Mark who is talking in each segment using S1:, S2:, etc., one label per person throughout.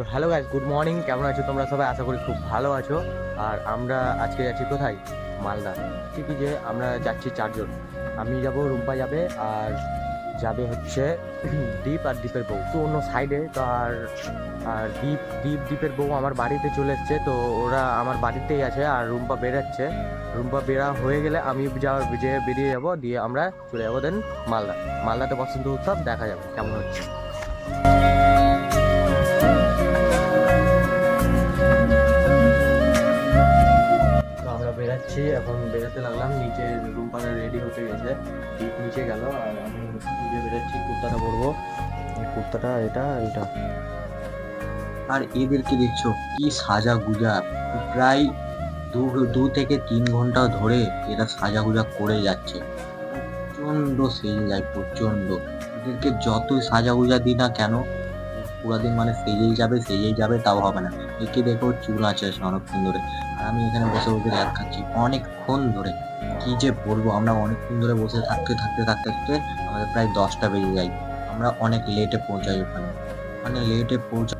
S1: তো hello guys, good morning. কেমন আছো তোমরা সবাই? আশা করি খুব ভালো আছো। আর আমরা আজকে যাচ্ছি কোথায়? মালদা। ঠিকই যে আমরা যাচ্ছি চারজন। আমি যাব, রুম্পা যাবে, আর যাবে হচ্ছে দীপ আর দীপের বউ তো অন্য সাইডে। তো আর আর দীপের বউ আমার বাড়িতে চলে এসছে। তো ওরা আমার বাড়িতেই আছে আর রুম্পা বেরাচ্ছে। রুম্পা বেরা হয়ে গেলে আমি যে বেরিয়ে যাব, দিয়ে আমরা চলে যাবো দেন মালদাতে বসন্ত উৎসব দেখা যাবে কেমন হচ্ছে। তো আমরা বেরাচ্ছি, এখন বেরাতে লাগলাম। নিচে রুমপানা রেডি হতে গেছে, দীপ নিচে গেল আর আমি নিজে বেরাচ্ছি। কুর্তাটা পরবো, এই কুর্তাটা এটা এটা।
S2: আর এদেরকে দেখছো কি সাজা গুজা, প্রায় দু থেকে 3 ঘন্টা ধরে এরা সাজা গুজা করে যাচ্ছে। প্রচন্ড সেজে যায়, প্রচন্ড। এদেরকে যতই সাজা গুজা দিই না কেন, পুরা দিন মানে সেজেই যাবে তাও হবে না। একে দেখো চুল আছে অনেকক্ষণ ধরে, আর আমি এখানে বসে বসে ল্যাদ খাচ্ছি অনেকক্ষণ ধরে। কি যে বলবো, আমরা অনেকক্ষণ ধরে বসে থাকতে থাকতে থাকতে থাকতে আমাদের প্রায় 10টা বেজে যায়। আমরা অনেক লেটে পৌঁছাই ওখানে, মানে লেটে পৌঁছা।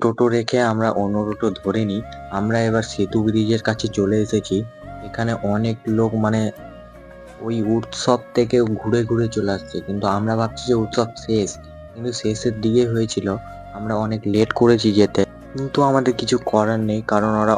S2: টোটো রেখে আমরা অন্য টোটো ধরে নিই। আমরা এবার সেতু ব্রিজের কাছে চলে এসেছি। এখানে অনেক লোক মানে ওই উৎসব থেকে ঘুরে ঘুরে চলে আসছে, কিন্তু আমরা ভাবছি যে উৎসব শেষ, কিন্তু শেষের দিকে হয়েছিল। আমরা অনেক লেট করেছি যেতে, কিন্তু আমাদের কিছু করার নেই, কারণ ওরা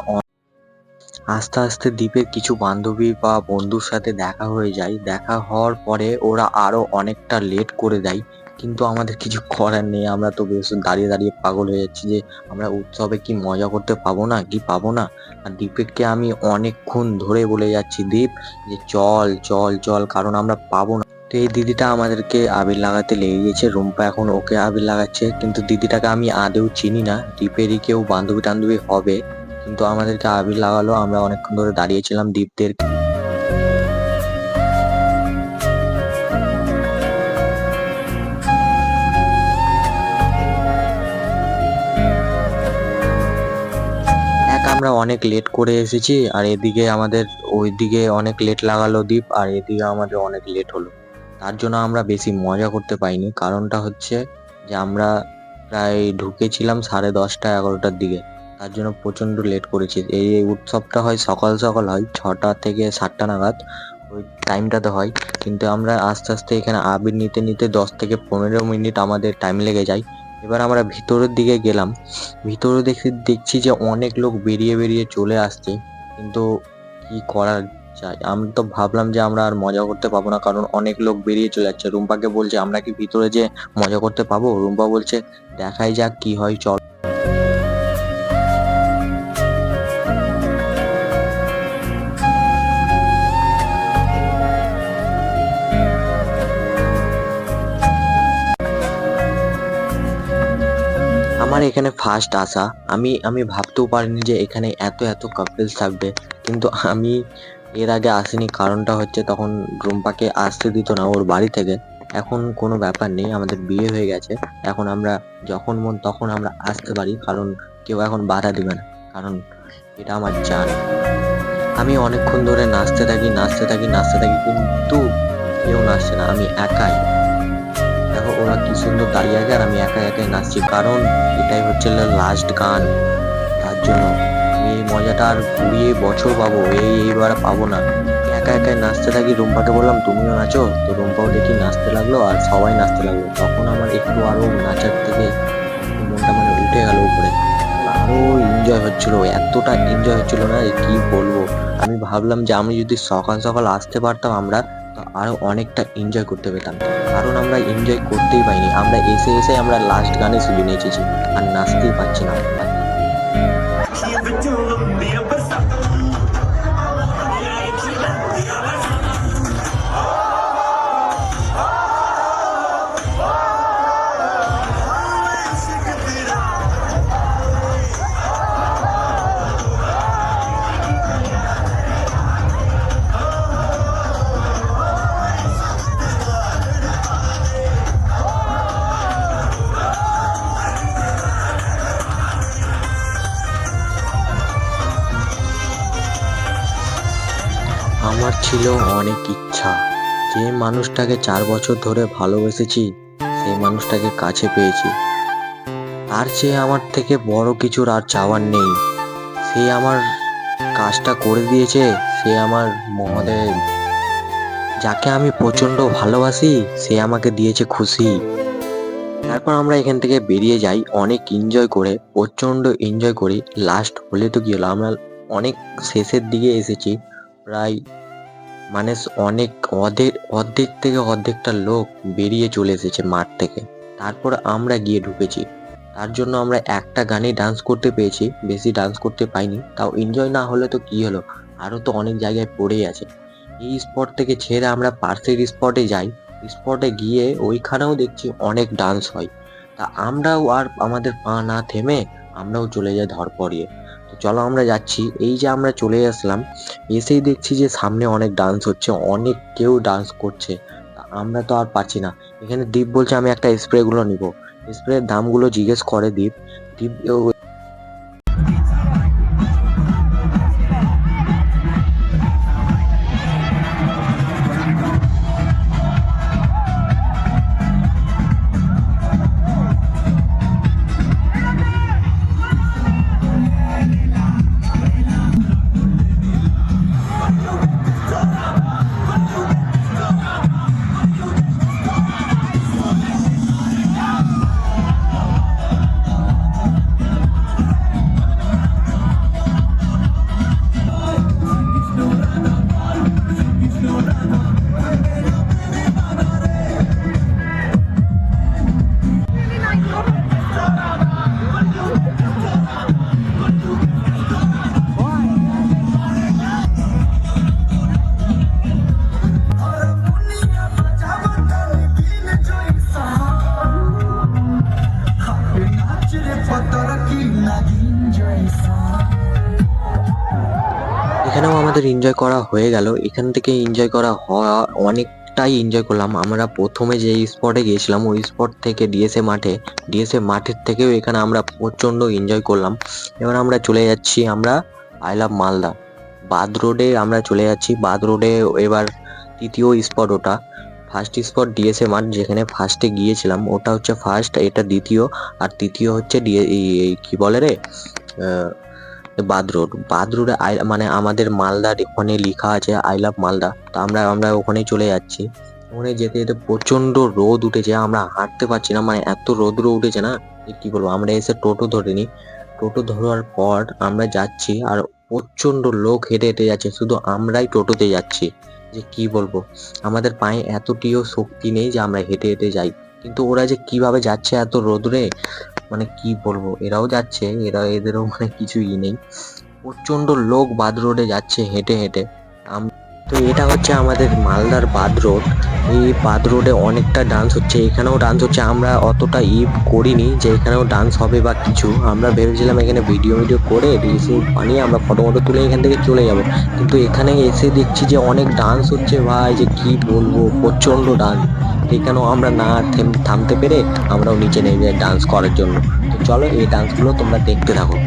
S2: আস্তে আস্তে দ্বীপের কিছু বান্ধবী বা বন্ধুর সাথে দেখা হয়ে যায়। দেখা হওয়ার পরে ওরা আরো অনেকটা লেট করে দেয়, কিন্তু আমাদের কিছু করার নেই। আমরা তো বেশ দাঁড়িয়ে দাঁড়িয়ে পাগল হয়ে যাচ্ছি যে আমরা উৎসবে কি মজা করতে পাবো না কি পাবো না। আর দীপেরকে আমি অনেকক্ষণ ধরে বলে যাচ্ছি, দীপ যে চল চল চল, কারণ আমরা পাবো না। তো এই দিদিটা আমাদেরকে আবির লাগাতে লেগে গেছে। রুম্পা এখন ওকে আবির লাগাচ্ছে, কিন্তু দিদিটাকে আমি আদেও চিনি না। দীপেরই কেউ বান্ধবী টান্ধবী হবে, কিন্তু আমাদেরকে আবির লাগালো। আমরা অনেকক্ষণ ধরে দাঁড়িয়েছিলাম দীপদের। আমরা অনেক লেট করে এসেছি, আর এদিকে আমাদের ওইদিকে অনেক লেট লাগালো দীপ, আর এদিকে আমাদের অনেক লেট হলো। তার জন্য আমরা বেশি মজা করতে পাইনি। কারণটা হচ্ছে যে আমরা প্রায় ঢুকেছিলাম 10:30-11টার দিকে, তার জন্য প্রচন্ড লেট করেছি। এই উৎসবটা হয় সকাল সকাল হয়, 6টা থেকে 7টা নাগাদ ওই টাইমটাতে হয়, কিন্তু আমরা আস্তে আস্তে এখানে আবির নিতে নিতে 10 থেকে 15 মিনিট আমাদের টাইম লেগে যায়। এবার আমরা ভিতরের দিকে গেলাম। ভিতরে দেখছি যে অনেক লোক বেরিয়ে বেরিয়ে চলে আসছে, কিন্তু কি করা যায়। আমি তো ভাবলাম যে আমরা আর মজা করতে পাবো না, কারণ অনেক লোক বেরিয়ে চলে যাচ্ছে। রুম্পাকে বলছে আমরা কি ভিতরে যে মজা করতে পাবো? রুম্পা বলছে দেখাই যাক কি হয়, চল। আমার এখানে ফার্স্ট আসা। আমি আমি ভাবতেও পারিনি যে এখানে এত এত কাপলস থাকবে, কিন্তু আমি এর আগে আসিনি। কারণটা হচ্ছে তখন রুম্পাকে আসতে দিত না ওর বাড়ি থেকে। এখন কোনো ব্যাপার নেই, আমাদের বিয়ে হয়ে গেছে। এখন আমরা যখন মন তখন আমরা আসতে পারি, কারণ কেউ এখন বাধা দিবে না, কারণ এটা আমার জান। আমি অনেকক্ষণ ধরে নাচতে থাকি নাচতে থাকি নাচতে থাকি, কিন্তু কেউ নাচছে না, আমি একাই। দেখো ওরা কি সুন্দর দাঁড়িয়ে আছে আর আমি একা একাই নাচছি, কারণ এটাই হচ্ছে লাস্ট গান। তার জন্য আমি এই মজাটা আর 20 বছর পাবো, এইবার পাবো না। একা একাই নাচতে থাকি। রুম্পাকে বললাম তুমিও নাচো, তো রুম্পাও দেখি নাচতে লাগলো আর সবাই নাচতে লাগলো। তখন আমার একটু আরো নাচার থেকে একটু মনটা মানে উঠে গেল উপরে। আরো এনজয় হচ্ছিল, এতটা এনজয় হচ্ছিল না যে কি বলবো। আমি ভাবলাম যে আমি যদি সকাল সকাল আসতে পারতাম আমরা, তো আরো অনেকটা এনজয় করতে পেতাম। কারণ আমরা এনজয় করতেই পাইনি, আমরা এসে এসে আমরা লাস্ট গানে শুধু নেচেছি আর নাচতেই পারছি না। আমার ছিল অনেক ইচ্ছা, যে মানুষটাকে 4 বছর ধরে ভালোবেসেছি সেই মানুষটাকে কাছে পেয়েছি। তার চেয়ে আমার থেকে বড় কিছুর আর চাওয়ার নেই। সে আমার কাজটা করে দিয়েছে, সে আমার মহোদয়, যাকে আমি প্রচন্ড ভালোবাসি, সে আমাকে দিয়েছে খুশি। তারপর আমরা এখান থেকে বেরিয়ে যাই অনেক এনজয় করে, প্রচন্ড এনজয় করি। লাস্ট হলে তো কি হলো, আমরা অনেক শেষের দিকে এসেছি, প্রায় মানে অনেক অর্ধেক থেকে অর্ধেকটা লোক বেরিয়ে চলে এসেছে মাঠ থেকে। তারপর আমরা গিয়ে ঢুকেছি। তার জন্য আমরা একটা গানে ডান্স করতে পেয়েছি, বেশি ডান্স করতে পাইনি। তাও এনজয় না হলে তো কি হলো, আরো তো অনেক জায়গায় পড়েই আছে। এই স্পট থেকে ছেড়ে আমরা পাশের স্পটে যাই। স্পটে গিয়ে ওইখানেও দেখছি অনেক ডান্স হয়। তা আমরাও আর আমাদের পা না থেমে আমরাও চলে যাই ধরপড়িয়ে। তো চলো আমরা যাচ্ছি। এই যে আমরা চলে আসলাম, এসেই দেখছি যে সামনে অনেক ডান্স হচ্ছে, অনেক কেউ ডান্স করছে। তা আমরা তো আর পারছি না। এখানে দীপ বলছে আমি একটা স্প্রে গুলো নিবো। স্প্রের দামগুলো জিজ্ঞেস করে দীপ। দীপ এখানেও আমাদের এনজয় করা হয়ে গেল। এখান থেকে এনজয় করা অনেকটাই এনজয় করলাম। আমরা প্রথমে যে স্পটে গিয়েছিলাম ওই স্পট থেকে ডিএসএ মাঠের থেকেও এখানে আমরা প্রচন্ড এনজয় করলাম। এবার আমরা চলে যাচ্ছি, আমরা আই লাভ মালদা বাদ রোডে আমরা চলে যাচ্ছি। বাদ রোডে এবার তৃতীয় স্পট, ওটা ফার্স্ট স্পট ডিএসএ মাঠ, যেখানে ফার্স্টে গিয়েছিলাম ওটা হচ্ছে ফার্স্ট, এটা দ্বিতীয়, আর তৃতীয় হচ্ছে কি বলে রে, বাদ রোডে মানে আমাদের মালদার ওখানে লেখা আছে আই লাভ মালদা। তো আমরা ওখানে চলে যাচ্ছি। ওখানে যেতে যেতে প্রচন্ড রোদ উঠেছে, আমরা হাঁটতে পারছি না, মানে এত রোদ্র উঠেছে না যে কি বলবো। আমরা এসে টোটো ধরে নিই। টোটো ধরার পর আমরা যাচ্ছি, আর প্রচন্ড লোক হেঁটে হেঁটে যাচ্ছে, শুধু আমরাই টোটোতে যাচ্ছি। যে কি বলবো, আমাদের পায়ে এতটিও শক্তি নেই যে আমরা হেঁটে হেঁটে যাই। কিন্তু ওরা যে কিভাবে যাচ্ছে এত রোদ্রে, মানে কি বলবো, এরাও যাচ্ছে, এদেরও মানে কিছুই নেই। প্রচন্ড লোক বাদ রোডে যাচ্ছে হেঁটে হেঁটে। তো এটা হচ্ছে আমাদের মালদার বাদ রোড। এই বাদ রোডে অনেকটা ডান্স হচ্ছে, এখানেও ডান্স হচ্ছে। আমরা অতটা করিনি যে এখানেও ডান্স হবে বা কিছু, আমরা ভেবেছিলাম এখানে ভিডিও করে রিলস বানিয়ে আমরা ফটো তুলে এখান থেকে চলে যাব। কিন্তু এখানে এসে দেখছি যে অনেক ডান্স হচ্ছে ভাই, যে কি বলবো, প্রচন্ড ডান্স। এখানেও আমরা না থামতে পেরে আমরাও নিচে নেমে যাই ডান্স করার জন্য। তো চলো এই ডান্সগুলো তোমরা দেখতে থাকো।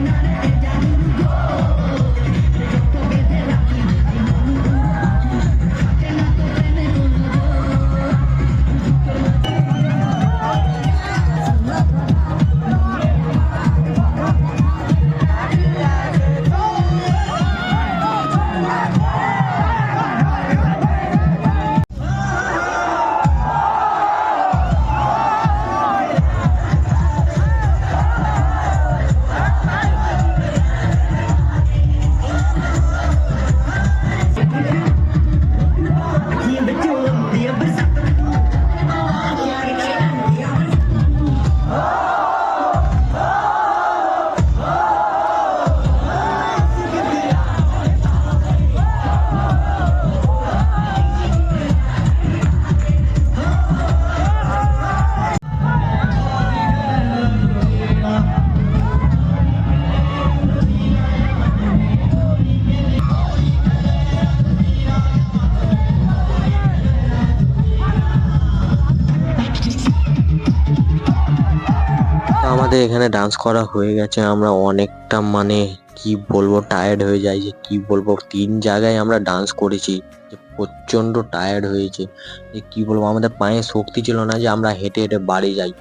S2: আমাদের এখানে ডান্স করা হয়ে গেছে, আমরা অনেকটা মানে কি বলবো টায়ার্ড হয়ে যাই, যে কি বলবো 3 জায়গায় আমরা ডান্স করেছি, যে প্রচন্ড টায়ার্ড হয়েছে, যে কি বলবো আমাদের পায়ে শক্তি ছিল না যে আমরা হেঁটে হেঁটে বাড়ি যাই।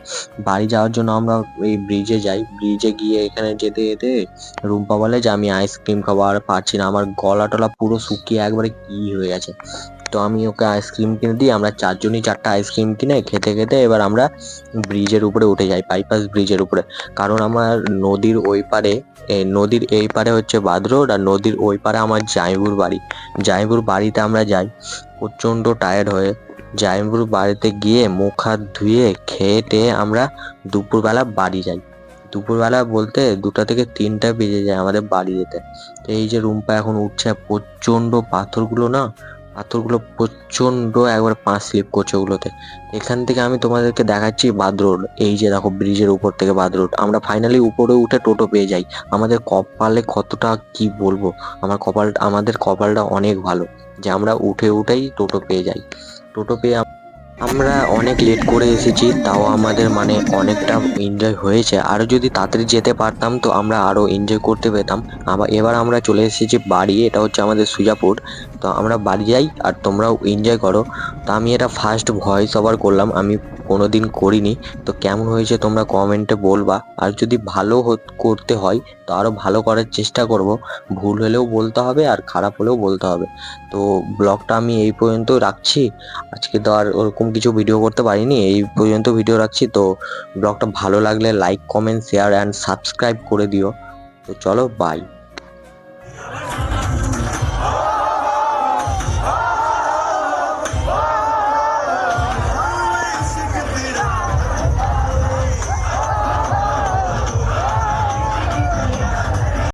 S2: বাড়ি যাওয়ার জন্য আমরা এই ব্রিজে যাই, ব্রিজে গিয়ে এখানে যেতে যেতে রুম্পা বলে যে আমি আইসক্রিম খাবো, আর পারছি না, আমার গলা টলা পুরো শুকিয়ে একবারে কি হয়ে গেছে। তো আমি ওকে আইসক্রিম কিনে দিই, আমরা 4জনই 4টা আইসক্রিম কিনে খেতে খেতে এবার আমরা ব্রিজের উপরে উঠে যাই, বাইপাস ব্রিজের উপরে। কারণ আমার নদীর ওই পারে নদীর এই পারে হচ্ছে বাদ রোড, আর নদীর ওই পারে আমার জামাইবুর বাড়ি। জামাইবুর বাড়িতে আমরা যাই প্রচন্ড টায়ার্ড হয়ে। জামাইবুর বাড়িতে গিয়ে মুখ হাত ধুয়ে খেয়ে টেয়ে আমরা দুপুরবেলা বাড়ি যাই। দুপুরবেলা বলতে 2টা থেকে 3টা বেজে যায় আমাদের বাড়ি যেতে। তো এই যে রুম্পা এখন উঠছে, প্রচন্ড পাথরগুলো প্রচন্ড একবার পা স্লিপ করছে ওগুলোতে। এখান থেকে আমি তোমাদেরকে দেখাচ্ছি বাদ রোড, এই যে দেখো ব্রিজের উপর থেকে বাদ রোড। আমরা ফাইনালি উপরে উঠে টোটো পেয়ে যাই। আমাদের কপালে কতটা কি বলবো, আমাদের কপালটা অনেক ভালো যে আমরা উঠেই টোটো পেয়ে যাই। টোটো পেয়ে আমরা অনেক লেট করে এসেছি, তাও আমাদের মানে অনেকটা এনজয় হয়েছে। আরো যদি তাড়াতাড়ি যেতে পারতাম তো আমরা আরো এনজয় করতে পেতাম। এবার আমরা চলে এসেছি বাড়ি, এটা হচ্ছে আমাদের সুজাপুর। তো আমরা বাড়ি যাই আর তোমরাও এনজয় করো। তো আমি এটা ফার্স্ট ভয়েস ওভার করলাম, আমি কোনোদিন করিনি। তো কেমন হয়েছে তোমরা কমেন্টে বলবা, আর যদি ভালো করতে হয় তো আরো ভালো করার চেষ্টা করব। ভুল হলেও বলতে হবে আর খারাপ হলেও বলতে হবে। তো ব্লগটা আমি এই পর্যন্ত রাখছি। আজকে তো আর ওরকম কিছু ভিডিও করতে পারিনি, এই পর্যন্ত ভিডিও রাখছি। তো ব্লগটা ভালো লাগলে like comment share and subscribe করে দিও। তো চলো বাই।